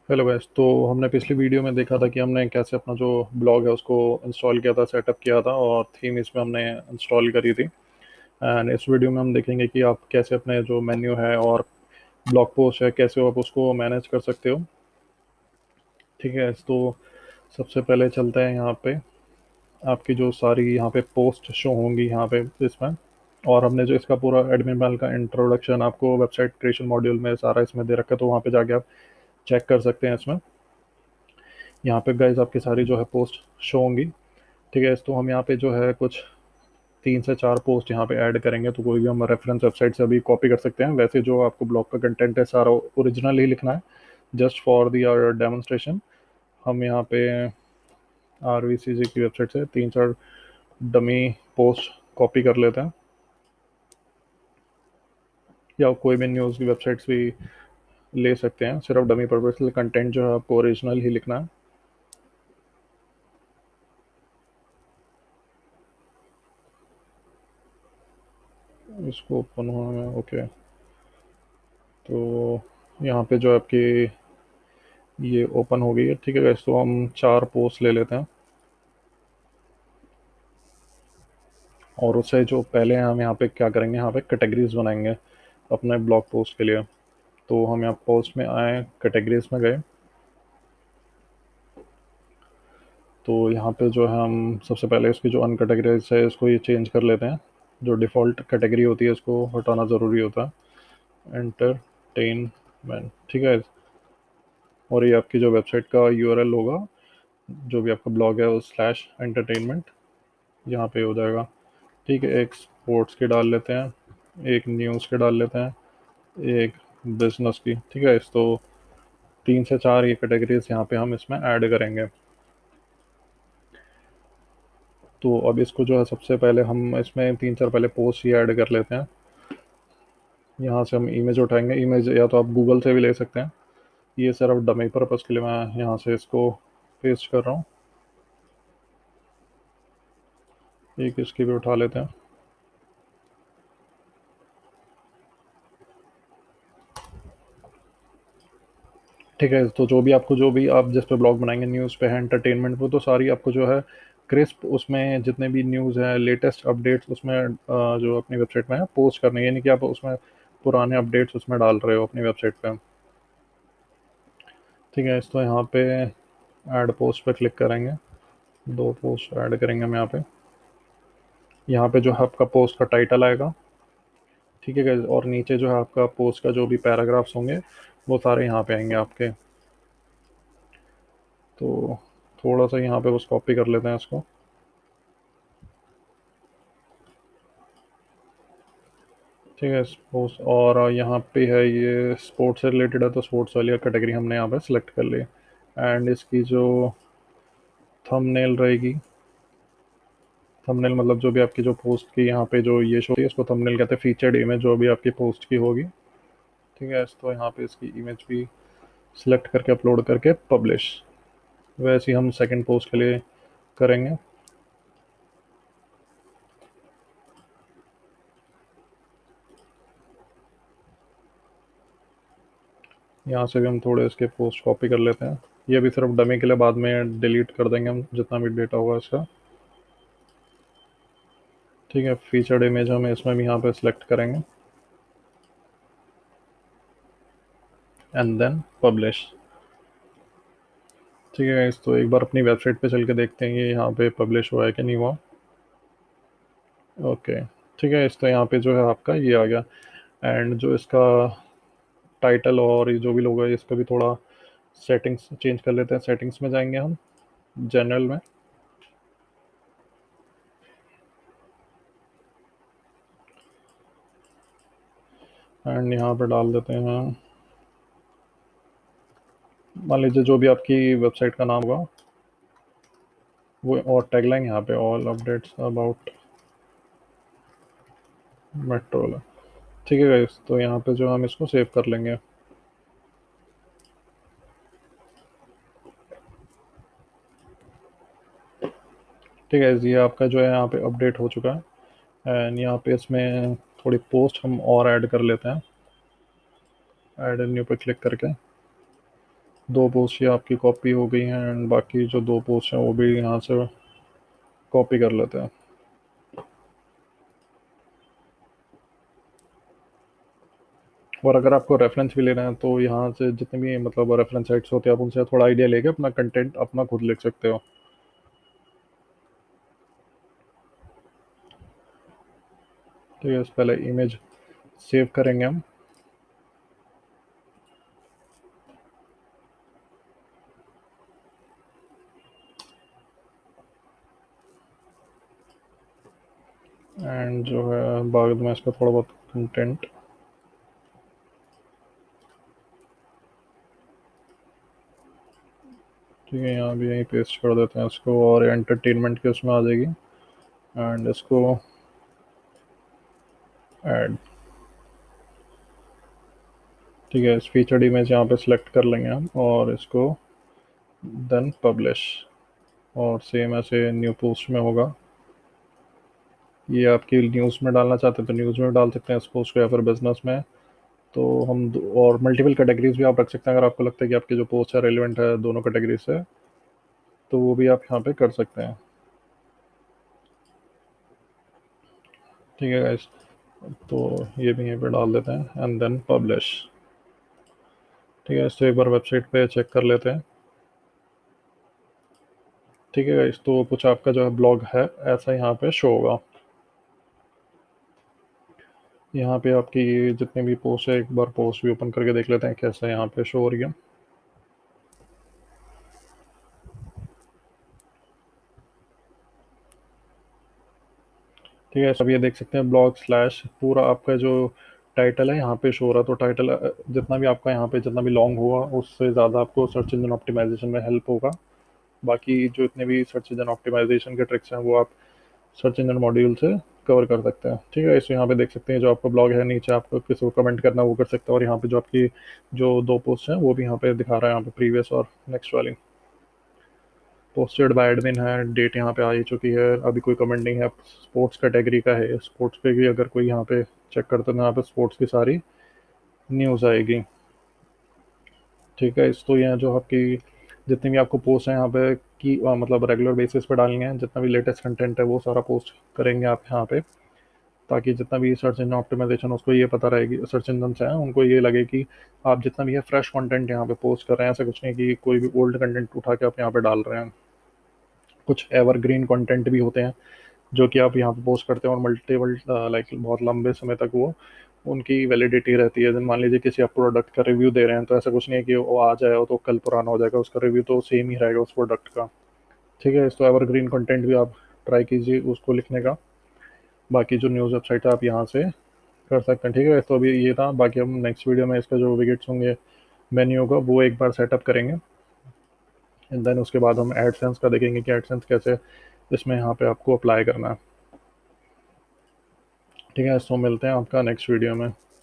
Hello guys. तो हमने पिछली वीडियो में देखा था कि हमने कैसे अपना जो ब्लॉग है उसको इंस्टॉल किया था, सेटअप किया था और थीम इसमें हमने इंस्टॉल करी थी। एंड इस वीडियो में हम देखेंगे कि आप कैसे अपने जो मेन्यू है और ब्लॉग पोस्ट है कैसे आप उसको मैनेज कर सकते हो। ठीक है, तो सबसे पहले चलते हैं यहाँ पे। आपकी जो सारी यहाँ पे पोस्ट शो होंगी यहाँ पे इसमें, और हमने जो इसका पूरा एडमिन पैनल का इंट्रोडक्शन आपको वेबसाइट क्रिएशन मॉड्यूल में सारा इसमें दे रखा है, तो वहाँ पे जाके आप चेक कर सकते हैं इसमें। यहाँ पे गाइज आपकी सारी जो है पोस्ट शो होंगी। ठीक है, तो हम यहाँ पे जो है कुछ 3 से 4 पोस्ट यहाँ पे ऐड करेंगे, तो कोई भी हम रेफरेंस वेबसाइट से अभी कॉपी कर सकते हैं। वैसे जो आपको ब्लॉग का कंटेंट है सारा ओरिजिनल ही लिखना है, जस्ट फॉर दी डेमोन्स्ट्रेशन। हम यहाँ पे RVCG की वेबसाइट से 3 4 डमी पोस्ट कॉपी कर लेते हैं, या कोई भी न्यूज़ की वेबसाइट्स भी ले सकते हैं। सिर्फ डमी पर्पज के लिए कंटेंट जो है आपको ओरिजिनल ही लिखना है। इसको ओपन होना है, ओके। तो यहाँ पे जो आपकी ये ओपन हो गई है। ठीक है गाइस, तो हम 4 पोस्ट ले लेते हैं, और उससे जो पहले हम यहाँ पे क्या करेंगे, यहाँ पे कैटेगरीज बनाएंगे अपने ब्लॉग पोस्ट के लिए। तो हम यहाँ पोस्ट में आए, कैटेगरीज में गए, तो यहाँ पे जो है हम सबसे पहले इसकी जो अनकैटेगराइज है इसको ये चेंज कर लेते हैं। जो डिफ़ॉल्ट कैटेगरी होती है इसको हटाना ज़रूरी होता है। एंटरटेनमेंट, ठीक है। और ये आपकी जो वेबसाइट का URL होगा, जो भी आपका ब्लॉग है वो /entertainment यहाँ पे हो जाएगा। ठीक है, एक स्पोर्ट्स की डाल लेते हैं, एक न्यूज़ के डाल लेते हैं, एक बिजनेस की। ठीक है, इस तो 3 से 4 ये कैटेगरीज यहाँ पे हम इसमें ऐड करेंगे। तो अब इसको जो है सबसे पहले हम इसमें 3 4 पहले पोस्ट ही ऐड कर लेते हैं। यहाँ से हम इमेज उठाएंगे, इमेज या तो आप गूगल से भी ले सकते हैं। ये सिर्फ डमी पर्पज़ के लिए मैं यहाँ से इसको पेस्ट कर रहा हूँ। एक इसकी भी उठा लेते हैं। ठीक है, तो जो भी आप जिस पे ब्लॉग बनाएंगे, न्यूज़ पे है, एंटरटेनमेंट पे, तो सारी आपको जो है क्रिस्प उसमें जितने भी न्यूज़ हैं, लेटेस्ट अपडेट्स उसमें जो अपनी वेबसाइट में है पोस्ट करनी है। यानी कि आप उसमें पुराने अपडेट्स उसमें डाल रहे हो अपनी वेबसाइट पे। ठीक है, तो यहाँ पे ऐड पोस्ट पे क्लिक करेंगे, 2 पोस्ट ऐड करेंगे हम यहाँ पे। यहाँ पे जो है आपका पोस्ट का टाइटल आएगा। ठीक है guys, और नीचे जो है आपका पोस्ट का जो भी पैराग्राफ्स होंगे वो सारे यहाँ पे आएंगे आपके। तो थोड़ा सा यहाँ पे बस कॉपी कर लेते हैं इसको। ठीक है, स्पोर्ट्स, और यहाँ पे है ये स्पोर्ट्स से रिलेटेड है, तो स्पोर्ट्स वाली कैटेगरी हमने यहाँ पे सिलेक्ट कर ली। एंड इसकी जो थंबनेल रहेगी, थंबनेल मतलब जो भी आपकी जो पोस्ट की यहाँ पे जो ये शो होती है इसको थंबनेल कहते हैं। फीचर्ड इमेज जो भी आपकी पोस्ट की होगी। ठीक है, तो यहाँ पे इसकी इमेज भी सिलेक्ट करके अपलोड करके पब्लिश। वैसे ही हम सेकंड पोस्ट के लिए करेंगे। यहाँ से भी हम थोड़े इसके पोस्ट कॉपी कर लेते हैं। ये भी सिर्फ डमी के लिए, बाद में डिलीट कर देंगे हम जितना भी डेटा होगा इसका। ठीक है, फीचर्ड इमेज हम इसमें भी यहाँ पे सिलेक्ट करेंगे एंड देन पब्लिश। ठीक है, इस तो एक बार अपनी वेबसाइट पे चल के देखते हैं ये यहाँ पे पब्लिश हुआ है कि नहीं हुआ। ओके, ठीक है, इस तो यहाँ पे जो है आपका ये आ गया। एंड जो इसका टाइटल और ये जो भी लोगो है इसका भी थोड़ा सेटिंग्स चेंज कर लेते हैं। सेटिंग्स में जाएंगे हम, जनरल में, एंड यहाँ पे डाल देते हैं, मान लीजिए जो भी आपकी वेबसाइट का नाम होगा वो, और टैगलाइन यहाँ पे ऑल अपडेट्स अबाउट मेट्रो। ठीक है गाइस, तो यहाँ पे जो हम इसको सेव कर लेंगे। ठीक है, ये आपका जो है यहाँ पे अपडेट हो चुका है। एंड यहाँ पे इसमें थोड़ी पोस्ट हम और ऐड कर लेते हैं, ऐड न्यू पे क्लिक करके। दो पोस्ट ये आपकी कॉपी हो गई हैं एंड बाकी जो दो पोस्ट हैं वो भी यहाँ से कॉपी कर लेते हैं। और अगर आपको रेफरेंस भी लेना है तो यहाँ से जितने भी मतलब रेफरेंस साइट्स होते हैं आप उनसे थोड़ा आइडिया लेके अपना कंटेंट अपना खुद लिख सकते हो। ठीक है, पहले इमेज सेव करेंगे हम। एंड जो है बाद में इसका थोड़ा बहुत कंटेंट, ठीक है, यहाँ भी यहीं पेस्ट कर देते हैं इसको और एंटरटेनमेंट के उसमें आ जाएगी एंड इसको ऐड। ठीक है, इस फीचर्ड इमेज यहाँ पे सिलेक्ट कर लेंगे हम और इसको देन पब्लिश। और सेम ऐसे न्यू पोस्ट में होगा, ये आपकी न्यूज़ में डालना चाहते हैं तो न्यूज़ में डाल सकते हैं इस पोस्ट को या फिर बिजनेस में। तो हम और मल्टीपल कैटेगरीज भी आप रख सकते हैं अगर आपको लगता है कि आपकी जो पोस्ट है रेलिवेंट है दोनों कैटेगरी से, तो वो भी आप यहाँ पे कर सकते हैं। ठीक है गाइस, तो ये भी यहीं पे डाल देते हैं एंड देन पब्लिश। ठीक है, इसको एक बार वेबसाइट पे चेक कर लेते हैं। ठीक है गाइस, तो कुछ आपका जो है ब्लॉग है ऐसा यहाँ पे शो होगा। यहाँ पे आपकी जितने भी पोस्ट है एक बार पोस्ट भी ओपन करके देख लेते हैं कैसा यहाँ पे शो हो रही है। ठीक है, सब ये देख सकते हैं ब्लॉग स्लैश पूरा आपका जो टाइटल है यहाँ पे शो हो रहा है। तो टाइटल जितना भी आपका यहाँ पे जितना भी लॉन्ग हुआ उससे ज़्यादा आपको सर्च इंजन ऑप्टिमाइजेशन में हेल्प होगा। बाकी जो इतने भी सर्च इंजन ऑप्टिमाइजेशन के ट्रिक्स हैं वो आप सर्च इंजन मॉड्यूल से कवर कर सकते हैं। ठीक है, इसको यहाँ पे देख सकते हैं जो आपका ब्लॉग है नीचे आपको किसी को कमेंट करना वो कर सकते हैं। और यहाँ पे जो आपकी जो दो पोस्ट हैं वो भी यहाँ पे दिखा रहा है, यहाँ पे प्रीवियस और नेक्स्ट वाली पोस्टेड बाय एडमिन है, डेट यहाँ पे आ ही चुकी है, अभी कोई कमेंट नहीं है। स्पोर्ट्स कैटेगरी का है, स्पोर्ट्स पे भी अगर कोई यहाँ पे चेक करते हैं तो यहाँ पे स्पोर्ट्स की सारी न्यूज़ आएगी। ठीक है, इस तो ये जो आपकी जितनी भी आपको पोस्ट है यहाँ पे की मतलब रेगुलर बेसिस पे डालनी है, जितना भी लेटेस्ट कंटेंट है वो सारा पोस्ट करेंगे आप यहाँ पे, ताकि जितना भी सर्च इंजन ऑप्टिमाइजेशन उसको ये पता रहेगी, सर्च इंजन से है उनको ये लगे कि आप जितना भी है फ्रेश कंटेंट यहाँ पे पोस्ट कर रहे हैं। ऐसा कुछ नहीं कि कोई भी ओल्ड कंटेंट उठा के आप यहाँ पे डाल रहे हैं। कुछ एवरग्रीन कंटेंट भी होते हैं जो कि आप यहाँ पे पोस्ट करते हैं और मल्टीपल लाइक बहुत लंबे समय तक वो उनकी वैलिडिटी रहती है। जैसे मान लीजिए किसी आप प्रोडक्ट का रिव्यू दे रहे हैं तो ऐसा कुछ नहीं है कि वो आज आया हो तो कल पुराना हो जाएगा, उसका रिव्यू तो सेम ही रहेगा उस प्रोडक्ट का। ठीक है, तो एवरग्रीन कंटेंट भी आप ट्राई कीजिए उसको लिखने का। बाकी जो न्यूज़ वेबसाइट है आप यहाँ से कर सकते हैं। ठीक है, तो अभी ये था, बाकी हम नेक्स्ट वीडियो में इसका जो विकेट्स होंगे मेन्यू होगा वो एक बार सेटअप करेंगे एंड देन उसके बाद हम एडसेंस का देखेंगे कि एडसेंस कैसे इसमें यहाँ पे आपको अप्लाई करना है। ठीक है, तो मिलते हैं आपका नेक्स्ट वीडियो में।